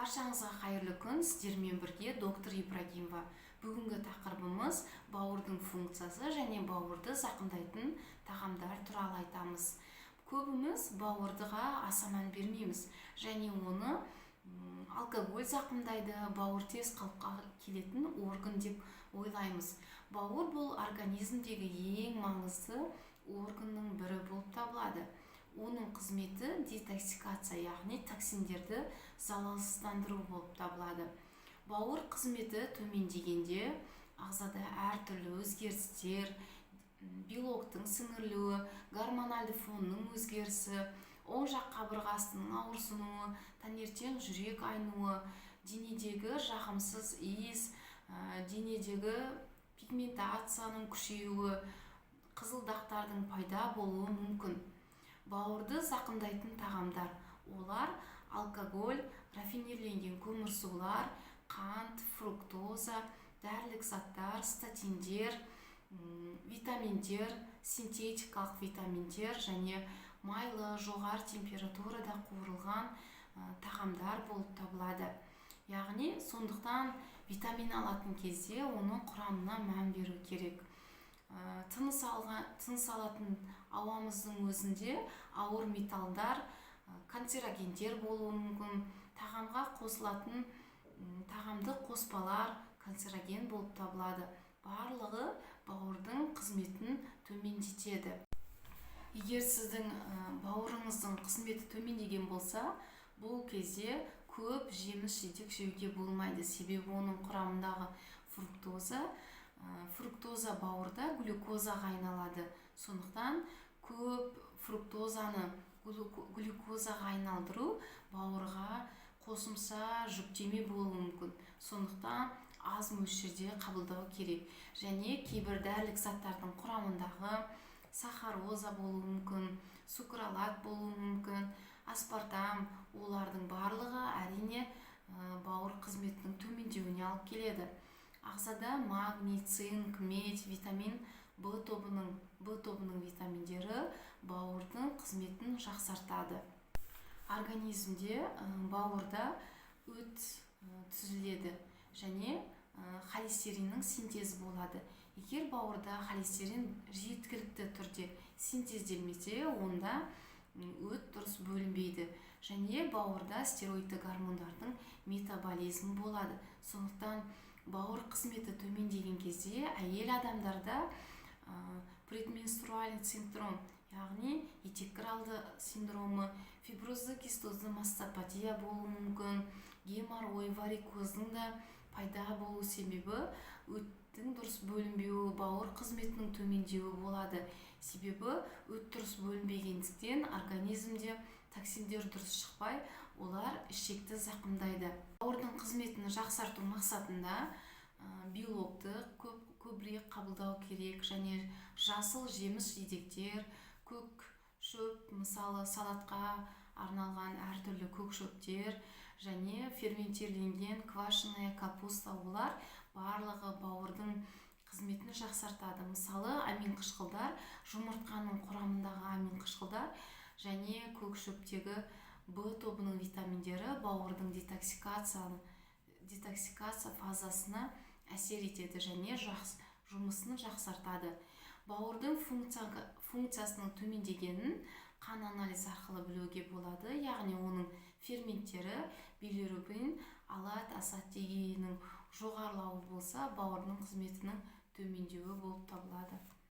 Баршаңызға қайырлы күн, сіздермен бірге доктор Ибрагимова. Бүгінгі тақырыбымыз бауырдың функциясы және бауырды зақымдайтын тағамдар туралы айтамыз. Көбіміз бауырдыға аса мән бермейміз және оны алкоголь зақымдайды, бауыр тез қалыпқа келетін орган деп ойлаймыз. Бауыр бұл организмдегі ең маңызды органның бірі болып табылады. Оның қызметі детоксикация, яғни токсиндерді залалсыздандыру болып табылады. Бауыр қызметі төмендегенде ағзада әртүрлі өзгерістер, белоктың сіңірілуі, гормоналды фонның өзгерісі, оң жақ қабырғасының ауырсынуы, таңертең жүрек айнуы, денедегі жағымсыз иіс, денедегі пигментацияның күшеюі, қызылдақтардың пайда болуы мүмкін. Бауырды зақымдайтын тағамдар. Олар алкоголь, рафинирленген көмірсулар, қант, фруктоза, дәрілік заттар, статиндер, витаминдер, синтетикалық витаминдер және майлы, жоғары температурада қуырылған тағамдар болып табылады. Яғни, сондықтан витамин алатын кезде оның құрамына мән беру керек. Тыныс алатын ауамыздың өзінде ауыр металдар, канцерогендер болуы мүмкін. Тағамға қосылатын тағамдық қоспалар канцероген болып табылады. Барлығы бауырдың қызметін төмендетеді. Егер сіздің бауырыңыздың қызметі төмендеген болса, бұл кезде көп жеміс-жидек жеуге болмайды. Себебі оның құрамындағы фруктоза бауырда глюкозаға айналады. Сондықтан көп фруктозаны глюкозаға айналдыру бауырға қосымша жүктеме болуы мүмкін. Сондықтан аз мөлшерде қабылдау керек. Және кейбір дәрілік заттардың құрамындағы сахароза болуы мүмкін, сукралат болуы мүмкін, аспартам, олардың барлығы әрине бауыр қызметінің төмендеуіне алып келеді. Ағзада магний, цинк, медь, витамин В тобының витаминдері бауырдың қызметін жақсартады. Организмде бауырда өт түзіледі және холестериннің синтезі болады. Егер бауырда холестерин жеткілікті түрде синтезделмесе, онда өт дұрыс бөлінбейді және бауырда стероидты гормондардың метаболизмі болады. Сондықтан бауыр қызметі төмендеген кезде әйел адамдарда предменструальный синдром, яғни етеккір синдромы, фиброзды кистозды мастопатия болуы мүмкін, геморрой, варикоздың да пайда болу себебі өттің дұрыс бөлінбеуі, бауыр қызметінің төмендеуі болады. Себебі өт дұрыс бөлінбегендіктен организмде токсиндер дұрыс шықпай, олар ішекті зақымдайды. Бауырдың қызметін жақсарту мақсатында белокты көбірек қабылдау керек және жасыл жеміс-жидектер, көк шөп, мысалы салатқа арналған әртүрлі көк шөптер және ферментирленген квашеная капуста, олар барлығы бауырдың қызметін жақсартады. Мысалы амин қышқылдар, жұмыртқаның құрамындағы амин қышқылдар және көк шөптегі В тобының витаминдері бауырдың детоксикация фазасына әсер етеді және жұмысын жақсартады. Бауырдың функциясының төмендегенін қан анализ арқылы білуге болады. Яғни оның ферменттері билирубин, алат, асат дегеннің жоғарылауы болса, бауырдың қызметінің төмендеуі болып табылады.